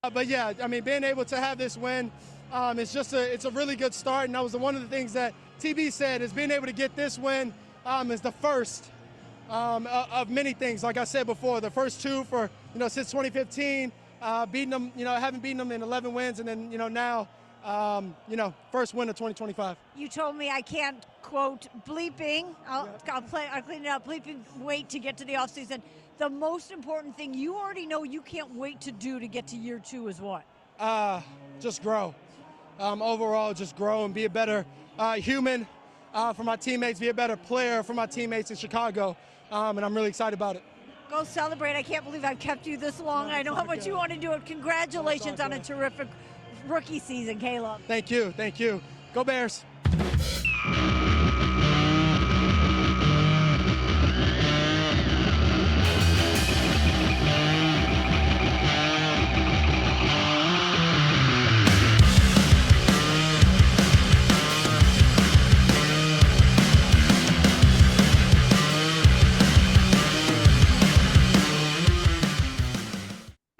But yeah, I mean, being able to have this win, it's a really good start. And that was one of the things that TB said is being able to get this win is the first of many things. Like I said before, the first two for since 2015, beating them, haven't beaten them in 11 wins, and then now, first win of 2025. You told me I can't quote bleeping. I'll clean it up. Bleeping. Wait to get to the off season. The most important thing you already know you can't wait to do to get to year 2 is what? Just grow. Overall, just grow and be a better human for my teammates, be a better player for my teammates in Chicago, and I'm really excited about it. Go celebrate. I can't believe I've kept you this long. I know how much you want to do it. Congratulations on a terrific rookie season, Caleb. Thank you. Thank you. Go Bears.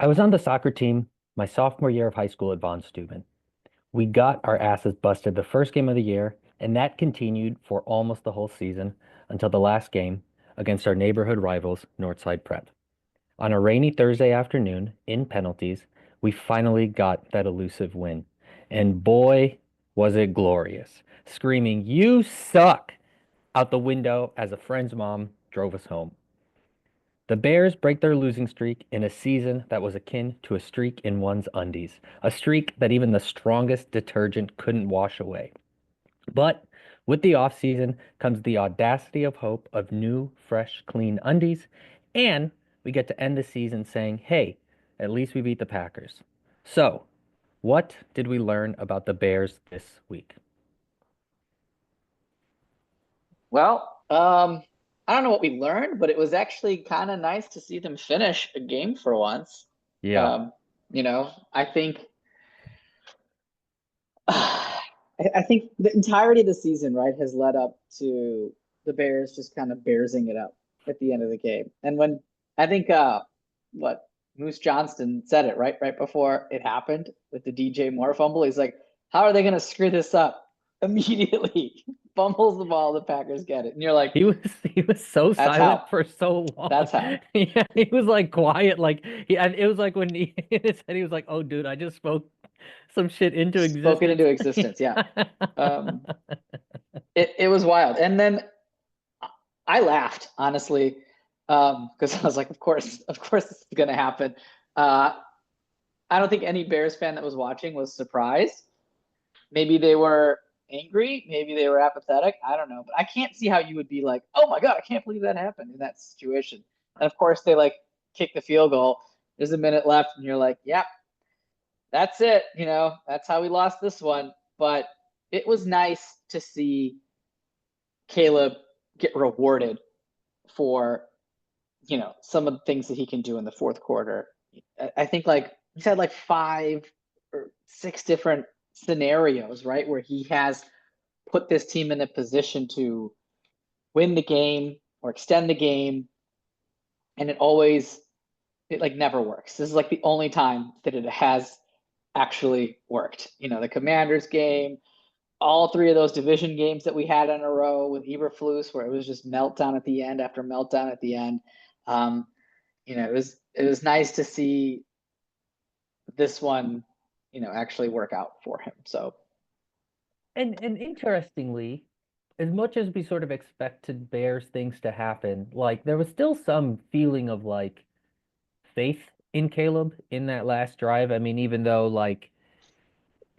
I was on the soccer team my sophomore year of high school at Von Steuben. We got our asses busted the first game of the year, and that continued for almost the whole season until the last game against our neighborhood rivals, Northside Prep. On a rainy Thursday afternoon, in penalties, we finally got that elusive win. And boy, was it glorious. Screaming, "You suck!" out the window as a friend's mom drove us home. The Bears break their losing streak in a season that was akin to a streak in one's undies, a streak that even the strongest detergent couldn't wash away. But with the offseason comes the audacity of hope of new, fresh, clean undies, and we get to end the season saying, hey, at least we beat the Packers. So, what did we learn about the Bears this week? Well, I don't know what we learned, but it was actually kind of nice to see them finish a game for once. Yeah. I think I think the entirety of the season, right, has led up to the Bears just kind of bearsing it up at the end of the game. And when I think what Moose Johnston said it right before it happened with the DJ Moore fumble, he's like, how are they going to screw this up? Immediately fumbles the ball, the Packers get it, and you're like, he was so silent how. for so long. That's how. Yeah, he was like quiet, like it was like when he said he was like, "Oh, dude, I just spoke some shit into existence." Spoken into existence, yeah. It was wild, and then I laughed honestly because I was like, of course, this is gonna happen. I don't think any Bears fan that was watching was surprised. Maybe they were angry, maybe they were apathetic. I don't know, but I can't see how you would be like, oh my god, I can't believe that happened in that situation. And of course, they like kick the field goal. There's a minute left, and you're like, yep, that's it. That's how we lost this one. But it was nice to see Caleb get rewarded for, some of the things that he can do in the fourth quarter. I think like he's had like 5 or 6 different scenarios, right, where he has put this team in a position to win the game or extend the game, and it like never works. This is like the only time that it has actually worked. The Commanders game, all 3 of those division games that we had in a row with Eberflus, where it was just meltdown at the end after meltdown at the end. It was nice to see this one, actually work out for him. So, and interestingly, as much as we sort of expected Bears things to happen, like there was still some feeling of like faith in Caleb in that last drive. I mean, even though like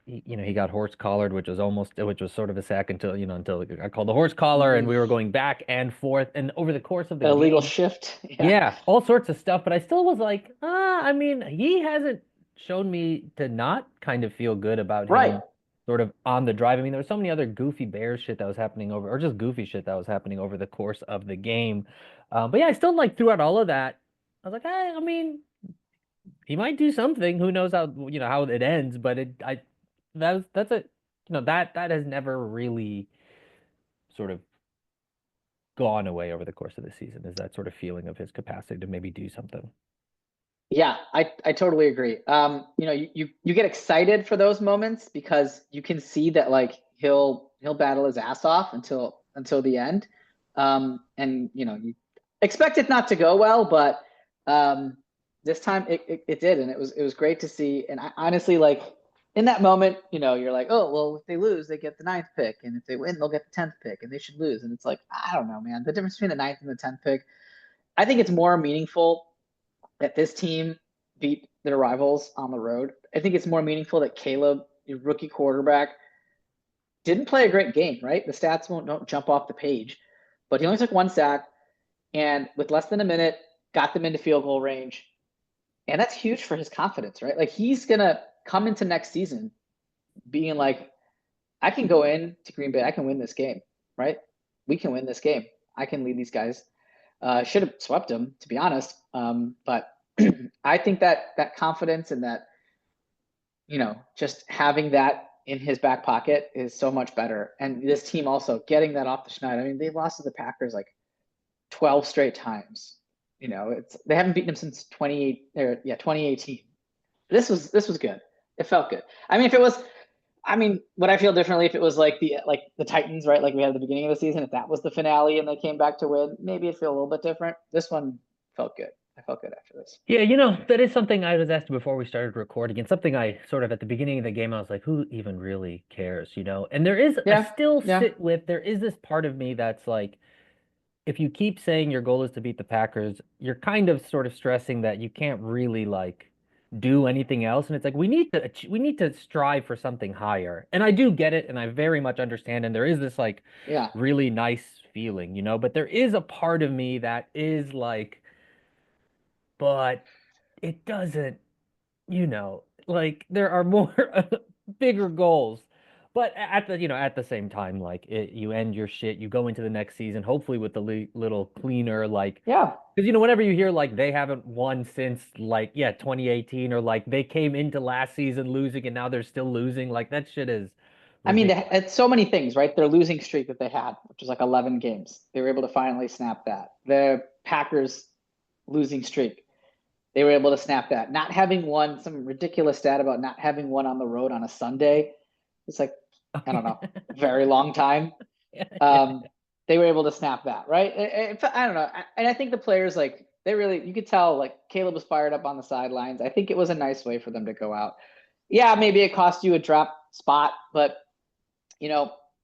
he got horse collared, which was sort of a sack until I called the horse collar, and we were going back and forth, and over the course of the illegal game, shift, yeah, all sorts of stuff. But I still was like, I mean, he hasn't shown me to not kind of feel good about him sort of on the drive. I mean, there was so many other goofy Bears shit that was happening or just goofy shit that was happening over the course of the game. But yeah, I still like throughout all of that, I was like, I mean, he might do something. Who knows how it ends? But that's a that has never really sort of gone away over the course of the season. Is that sort of feeling of his capacity to maybe do something? Yeah, I totally agree. You get excited for those moments because you can see that like he'll battle his ass off until the end. And you expect it not to go well, but this time it did, and it was great to see. And I honestly, like, in that moment, you're like, oh well, if they lose, they get the 9th pick, and if they win, they'll get the 10th pick, and they should lose. And it's like, I don't know, man. The difference between the 9th and the 10th pick, I think it's more meaningful that this team beat their rivals on the road. I think it's more meaningful that Caleb, your rookie quarterback, didn't play a great game, right? The stats don't jump off the page, but he only took 1 sack, and with less than a minute, got them into field goal range. And that's huge for his confidence, right? Like, he's going to come into next season being like, I can go in to Green Bay. I can win this game, right? We can win this game. I can lead these guys. Should have swept them, to be honest. But I think that confidence and that, just having that in his back pocket is so much better. And this team also getting that off the schneid. I mean, they've lost to the Packers like 12 straight times. They haven't beaten them since 2018. This was good. It felt good. I mean, would I feel differently if it was like the Titans, right? Like we had at the beginning of the season, if that was the finale and they came back to win, maybe it'd feel a little bit different. This one felt good. I felt good after this. Yeah, that is something I was asked before we started recording, and something I sort of at the beginning of the game, I was like, who even really cares, And there is, I still sit with, there is this part of me that's like, if you keep saying your goal is to beat the Packers, you're kind of sort of stressing that you can't really like do anything else. And it's like, we need to strive for something higher. And I do get it. And I very much understand. And there is this like really nice feeling, but there is a part of me that is like, but it doesn't, like there are more bigger goals. But at the same time, like you end your shit, you go into the next season, hopefully with the little cleaner, like because whenever you hear like they haven't won since like 2018, or like they came into last season losing and now they're still losing, like that shit is ridiculous. I mean, it's so many things, right? Their losing streak that they had, which was like 11 games, they were able to finally snap that. The Packers losing streak, they were able to snap that. Not having won, some ridiculous stat about not having won on the road on a Sunday. It's like, I don't know, very long time. They were able to snap that, right? I don't know. And I think the players, like, you could tell, like, Caleb was fired up on the sidelines. I think it was a nice way for them to go out. Yeah, maybe it cost you a drop spot, but,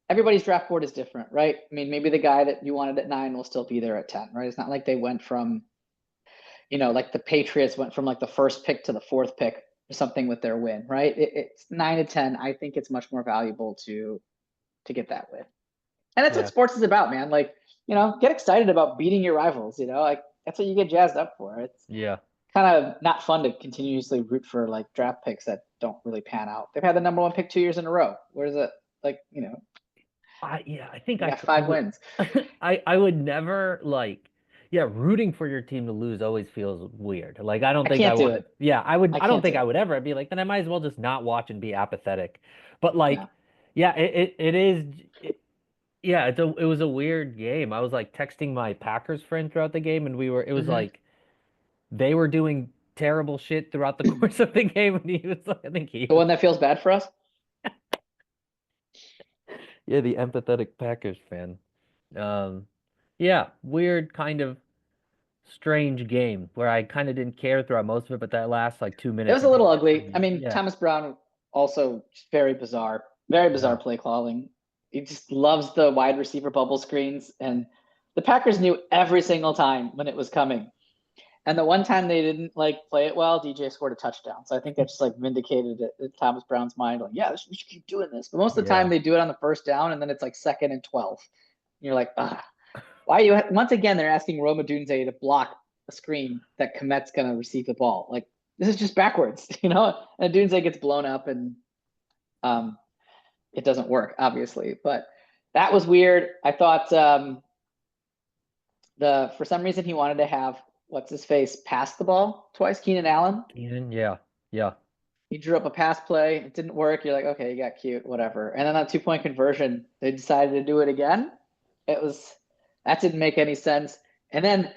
everybody's draft board is different, right? I mean, maybe the guy that you wanted at 9 will still be there at 10, right? It's not like they went from, like the Patriots went from like the 1st pick to the 4th pick or something with their win, right? It's 9 to 10. I think it's much more valuable to get that win. And that's what sports is about, man. Like, get excited about beating your rivals, like that's what you get jazzed up for. It's kind of not fun to continuously root for like draft picks that don't really pan out. They've had the number 1 pick 2 years in a row. Where is it? Like, I think I got 5 wins. I would never like, rooting for your team to lose always feels weird. Like, I don't think I would. Yeah, I don't think I would ever. I'd be like, then I might as well just not watch and be apathetic. But like, it is. It was a weird game. I was like texting my Packers friend throughout the game, and it was like they were doing terrible shit throughout the course of the game, and he was like, the one that feels bad for us. Yeah, the empathetic Packers fan. Weird kind of strange game where I kind of didn't care throughout most of it, but that last like 2 minutes. It was a little ugly. I mean, Thomas Brown also very bizarre play calling. He just loves the wide receiver bubble screens, and the Packers knew every single time when it was coming. And the one time they didn't like play it well, DJ scored a touchdown. So I think that just like vindicated it in Thomas Brown's mind. Like, we should keep doing this. But most of the time they do it on the 1st down, and then it's like 2nd and 12. And you're like, why are you? Once again, they're asking Rome Odunze to block a screen that Komet's going to receive the ball. Like, this is just backwards, And Odunze gets blown up, and it doesn't work, obviously. But that was weird. I thought for some reason he wanted to have what's his face pass the ball twice. Keenan Allen. Yeah. He drew up a pass play. It didn't work. You're like, okay, you got cute, whatever. And then that 2-point conversion, they decided to do it again. That didn't make any sense. And then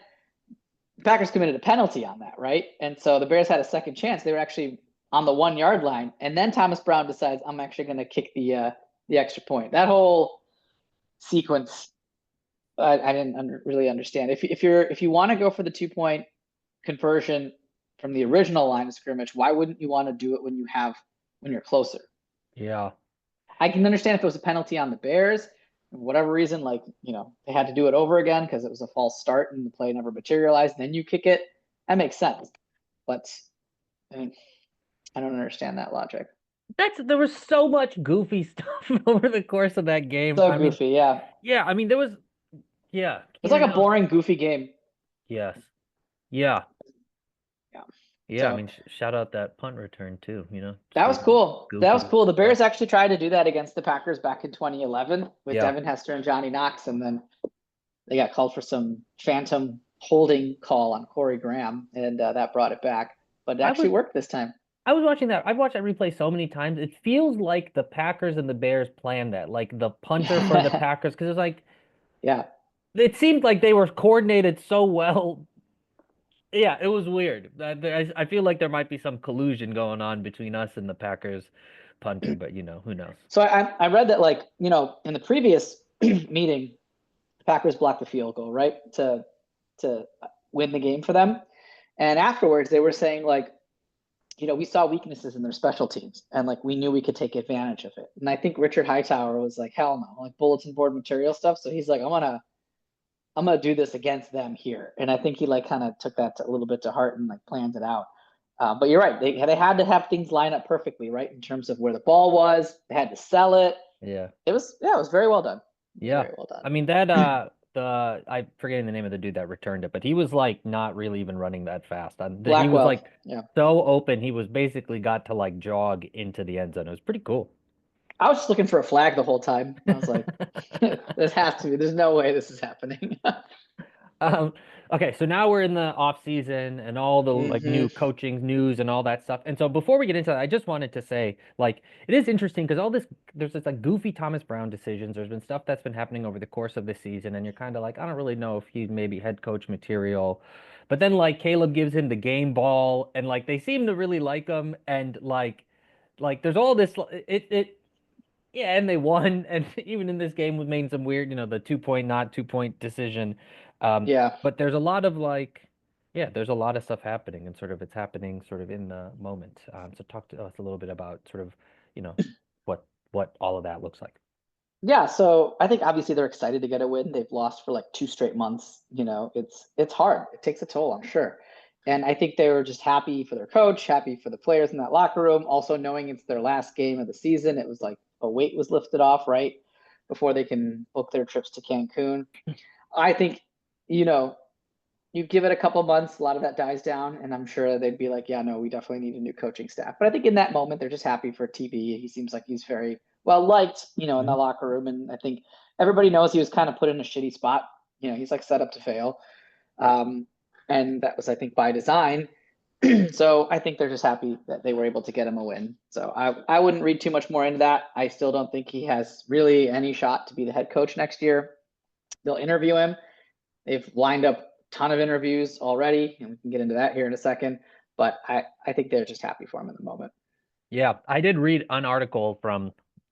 the Packers committed a penalty on that, right? And so the Bears had a second chance. They were actually on the 1 yard line, and then Thomas Brown decides, I'm actually going to kick the extra point. That whole sequence, I didn't really understand. If you want to go for the 2-point conversion from the original line of scrimmage, why wouldn't you want to do it when you're closer? Yeah. I can understand if it was a penalty on the Bears, for whatever reason, like, they had to do it over again because it was a false start and the play never materialized. Then you kick it. That makes sense. But I don't understand that logic. There was so much goofy stuff over the course of that game. So goofy, yeah. Yeah, I mean, there was, yeah. It's like a boring, goofy game. Yes. Yeah. Yeah. Yeah, So, I mean, shout out that punt return too, That was cool. goofy. That was cool. The Bears actually tried to do that against the Packers back in 2011 with Yeah. Devin Hester and Johnny Knox, and then they got called for some phantom holding call on Corey Graham, and that brought it back. But it actually worked this time. I was watching that. I've watched that replay so many times. It feels like the Packers and the Bears planned that, like the punter for the Packers, because it's like, Yeah. it seemed like they were coordinated so well. Yeah, it was weird. I feel like there might be some collusion going on between us and the Packers punter, but who knows? So I read that, like, in the previous meeting, the Packers blocked the field goal, right, to win the game for them. And afterwards, they were saying, like, we saw weaknesses in their special teams, and like we knew we could take advantage of it. And I think Richard Hightower was like, hell no, like bulletin board material stuff. So he's like, I'm gonna do this against them here. And I think he like kind of took that a little bit to heart and like planned it out. But you're right, they had to have things line up perfectly, right, in terms of where the ball was. They had to sell it. Yeah. It was very well done. Yeah. Very well done. I mean, that I'm forgetting the name of the dude that returned it, but he was like not really even running that fast. He was like so open. He was basically got to like jog into the end zone. It was pretty cool. I was just looking for a flag the whole time. I was like, this has to be. There's no way this is happening. Okay, so now we're in the off season and all the like new coaching news and all that stuff. And so before we get into that, I just wanted to say, like, it is interesting because there's this like goofy Thomas Brown decisions. There's been stuff that's been happening over the course of the season, and you're kind of like, I don't really know if he's maybe head coach material. But then like Caleb gives him the game ball, and like they seem to really like him, and like there's all this yeah, and they won, and even in this game was made some weird, the 2-point not 2-point decision. But there's a lot of there's a lot of stuff happening, and sort of it's happening sort of in the moment. So talk to us a little bit about sort of, what all of that looks like. Yeah, so I think obviously they're excited to get a win. They've lost for like 2 straight months. It's hard. It takes a toll, I'm sure. And I think they were just happy for their coach, happy for the players in that locker room. Also knowing it's their last game of the season, it was like a weight was lifted off, right, before they can book their trips to Cancun. I think, you give it a couple months, a lot of that dies down, and I'm sure they'd be like, yeah, no, we definitely need a new coaching staff. But I think in that moment, they're just happy for TB. He seems like he's very well liked, in the locker room. And I think everybody knows he was kind of put in a shitty spot. He's like set up to fail. And that was, I think, by design. So I think they're just happy that they were able to get him a win. So I wouldn't read too much more into that. I still don't think he has really any shot to be the head coach next year. They'll interview him. They've lined up a ton of interviews already, and we can get into that here in a second. But I think they're just happy for him in the moment. Yeah, I did read an article from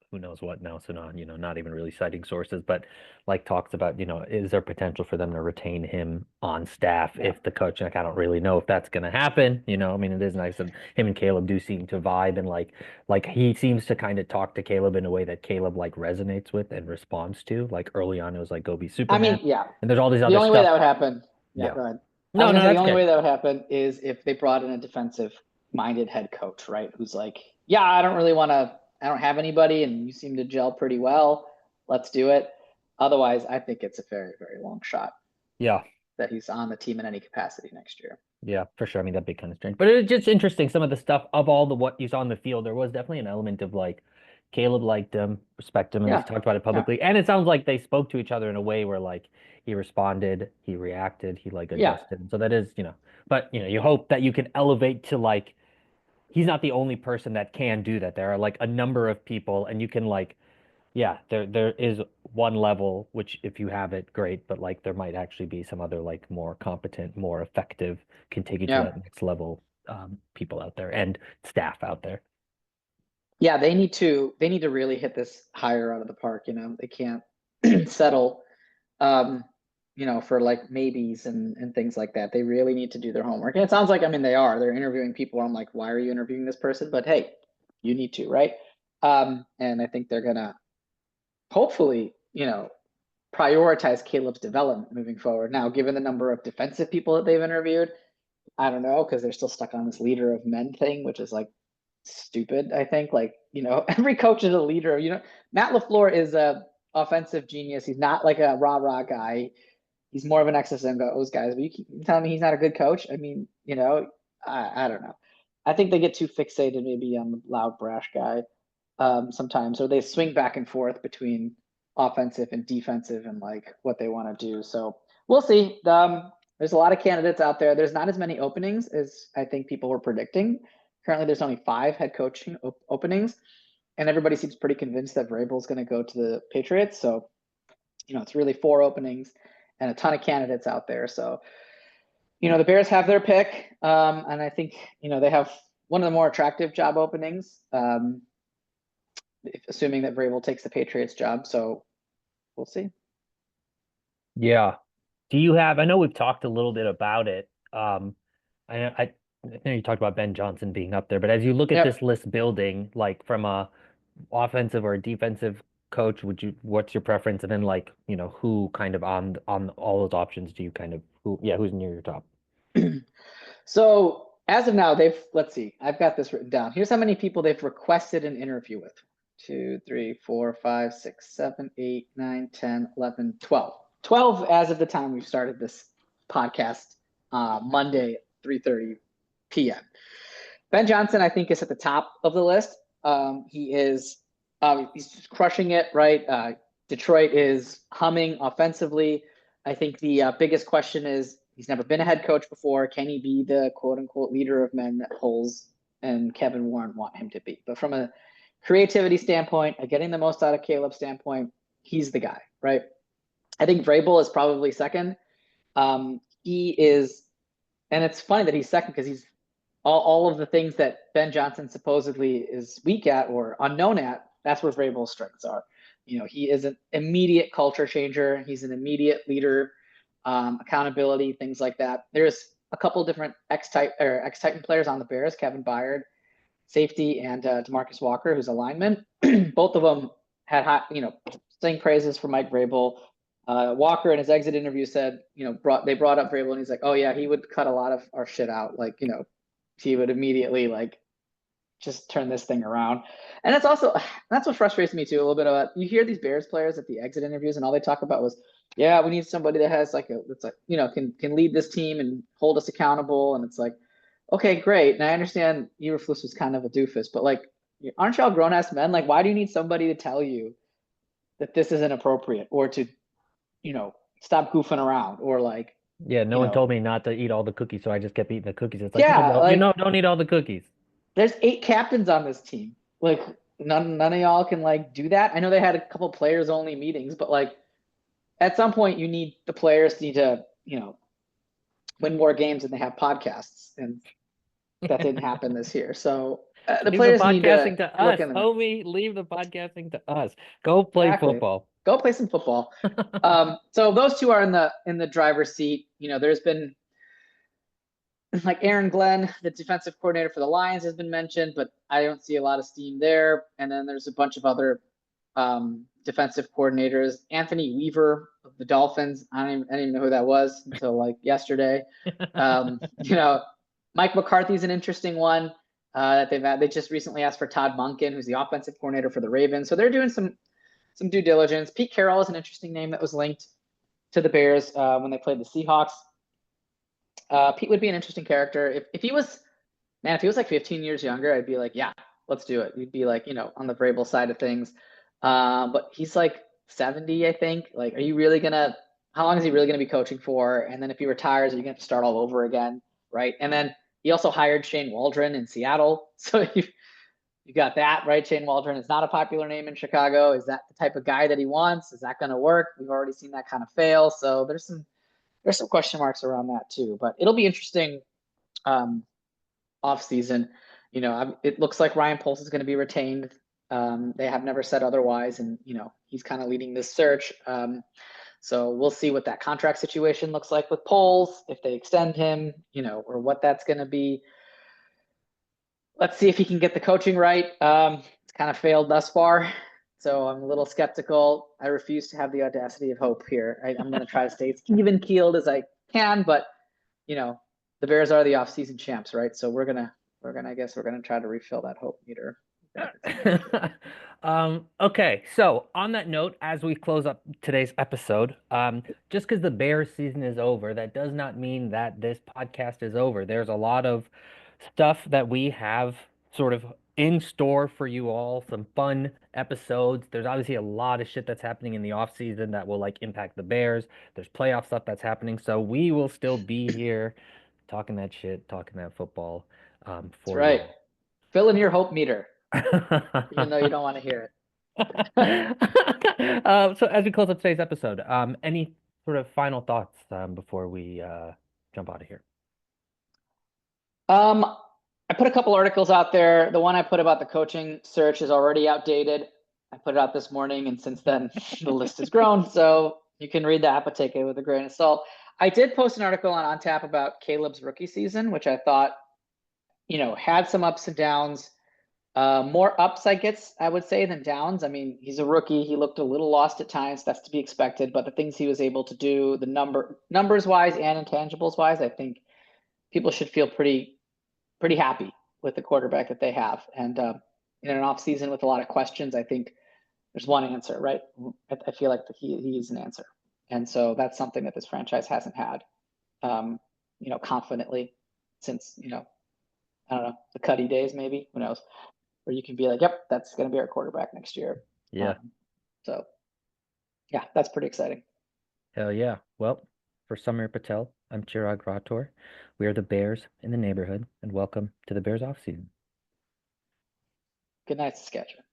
who knows what now, so not even really citing sources, but like talks about, is there potential for them to retain him on staff if the coach, like, I don't really know if that's going to happen. I mean, it is nice that him and Caleb do seem to vibe, and like he seems to kind of talk to Caleb in a way that Caleb like resonates with and responds to. Like early on, it was like, go be Superman. I mean, yeah. And there's all these other The only way that would happen. Yeah. Go ahead. No, the only way that would happen is if they brought in a defensive minded head coach, right? Who's like, yeah, I don't have anybody, and you seem to gel pretty well. Let's do it. Otherwise, I think it's a very, very long shot. Yeah. That he's on the team in any capacity next year. Yeah, for sure. I mean, that'd be kind of strange. But it's just interesting, some of the stuff of all the what you saw on the field. There was definitely an element of like Caleb liked him, respect him, and he's talked about it publicly. And it sounds like they spoke to each other in a way where like he responded, he reacted, he like adjusted. And so that is, but you hope that you can elevate to like, he's not the only person that can do that. There are like a number of people, and you can like, Yeah, there is one level which if you have it, great, but like there might actually be some other like more competent, more effective, can take you to Yeah. that next level people out there and staff out there. Yeah, they need to really hit this higher out of the park, you know. They can't settle um, you know, for like maybes and things like that. They really need to do their homework. And it sounds like, I mean, they are. They're interviewing people. I'm like, why are you interviewing this person? But hey, you need to, right? And I think they're gonna hopefully, you know, prioritize Caleb's development moving forward. Now, given the number of defensive people that they've interviewed, I don't know, because they're still stuck on this leader of men thing, which is like stupid, I think. Like, you know, every coach is a leader. You know, Matt LaFleur is a offensive genius. He's not like a rah-rah guy. He's more of an X's and O's guy. But you keep telling me he's not a good coach? I mean, you know, I don't know. I think they get too fixated maybe on the loud, brash guy sometimes, or they swing back and forth between offensive and defensive and like what they want to do. So we'll see. There's a lot of candidates out there. There's not as many openings as I think people were predicting. Currently, there's only 5 head coaching openings, and everybody seems pretty convinced that Vrabel is going to go to the Patriots. So, you know, it's really 4 openings and a ton of candidates out there. So, you know, the Bears have their pick, and I think, you know, they have one of the more attractive job openings, assuming that Vrabel takes the Patriots job. So we'll see. Yeah. Do you have, I know we've talked a little bit about it. I know you talked about Ben Johnson being up there, but as you look at Yep. this list building, like from a offensive or a defensive coach, what's your preference? And then like, you know, who kind of on all those options do you kind of who's near your top? So as of now, let's see, I've got this written down. Here's how many people they've requested an interview with. 2, 3, 4, 5, 6, 7, 8, 9, 10, 11, 12. 12 as of the time we've started this podcast, Monday, 3:30 p.m. Ben Johnson, I think, is at the top of the list. He is he's just crushing it, right? Detroit is humming offensively. I think the biggest question is he's never been a head coach before. Can he be the quote unquote leader of men that Holes and Kevin Warren want him to be? But from a creativity standpoint, a getting the most out of Caleb standpoint, he's the guy, right? I think Vrabel is probably second. He is, and it's funny that he's second because he's all of the things that Ben Johnson supposedly is weak at or unknown at. That's where Vrabel's strengths are. You know, he is an immediate culture changer. He's an immediate leader, accountability, things like that. There's a couple different ex-Titan players on the Bears, Kevin Byard, safety, and DeMarcus Walker, who's a lineman. Both of them had high, you know, saying praises for Mike Vrabel. Walker in his exit interview said, you know, they brought up Vrabel and he's like, oh yeah, he would cut a lot of our shit out. Like, you know, he would immediately like just turn this thing around. And that's what frustrates me too a little bit about, you hear these Bears players at the exit interviews and all they talk about was, yeah, we need somebody that has that's like, you know, can lead this team and hold us accountable. And it's like, okay, great. And I understand Eberflus was kind of a doofus, but like, aren't y'all grown ass men? Like, why do you need somebody to tell you that this isn't appropriate or to, you know, stop goofing around or like, Yeah, no you one know, told me not to eat all the cookies, so I just kept eating the cookies. It's like, yeah, no, like don't eat all the cookies. there's 8 captains on this team. Like none of y'all can like do that. I know they had a couple players only meetings, but like at some point the players need to, you know, win more games than they have podcasts. And that didn't happen this year. So the Leave the players need to podcasting to look us, in the homie. Leave the podcasting to us. Go play exactly. football. Go play some football. So those two are in the driver's seat. You know, there's been like Aaron Glenn, the defensive coordinator for the Lions, has been mentioned, but I don't see a lot of steam there. And then there's a bunch of other defensive coordinators. Anthony Weaver of the Dolphins. I didn't even know who that was until like yesterday. You know, Mike McCarthy's an interesting one. They just recently asked for Todd Monken, who's the offensive coordinator for the Ravens. So they're doing some due diligence. Pete Carroll is an interesting name that was linked to the Bears when they played the Seahawks. Pete would be an interesting character. If he was like 15 years younger, I'd be like, yeah, let's do it. We'd be like, you know, on the Vrabel side of things. But he's like 70, I think. Like, how long is he really gonna be coaching for? And then if he retires, are you gonna start all over again? Right. And then he also hired Shane Waldron in Seattle. So You got that, right? Shane Waldron is not a popular name in Chicago. Is that the type of guy that he wants? Is that going to work? We've already seen that kind of fail. So there's some question marks around that too. But it'll be interesting off season. It looks like Ryan Poles is going to be retained. They have never said otherwise, and he's kind of leading this search. So we'll see what that contract situation looks like with Poles, if they extend him, or what that's going to be. Let's see if he can get the coaching right. It's kind of failed thus far, so I'm a little skeptical. I refuse to have the audacity of hope here. I'm going to try to stay as even keeled as I can, but the Bears are the off-season champs, right? So we're gonna try to refill that hope meter. Okay, so on that note, as we close up today's episode, just because the Bears season is over, that does not mean that this podcast is over. There's a lot of stuff that we have sort of in store for you all, some fun episodes. There's obviously a lot of shit that's happening in the off season that will impact the Bears. There's playoff stuff that's happening, so we will still be here talking that shit, talking that football for That's right. you. Fill in your hope meter, even though you don't want to hear it. So as we close up today's episode, any sort of final thoughts before we jump out of here? I put a couple articles out there. The one I put about the coaching search is already outdated. I put it out this morning, and since then the list has grown. So you can read that, but take it with a grain of salt. I did post an article on OnTap about Caleb's rookie season, which I thought, had some ups and downs. More ups, I would say, than downs. I mean, he's a rookie. He looked a little lost at times. That's to be expected. But the things he was able to do, the numbers wise and intangibles wise, I think people should feel pretty happy with the quarterback that they have. And in an off season with a lot of questions, I think there's one answer, right? I feel like he is an answer. And so that's something that this franchise hasn't had, confidently since, I don't know, the Cuddy days, maybe, who knows, where you can be like, yep, that's going to be our quarterback next year. Yeah. So yeah, that's pretty exciting. Hell yeah. Well, for Samir Patel, I'm Chirag Rathod. We are the Bears in the neighborhood, and welcome to the Bears offseason. Good night, Saskatchewan.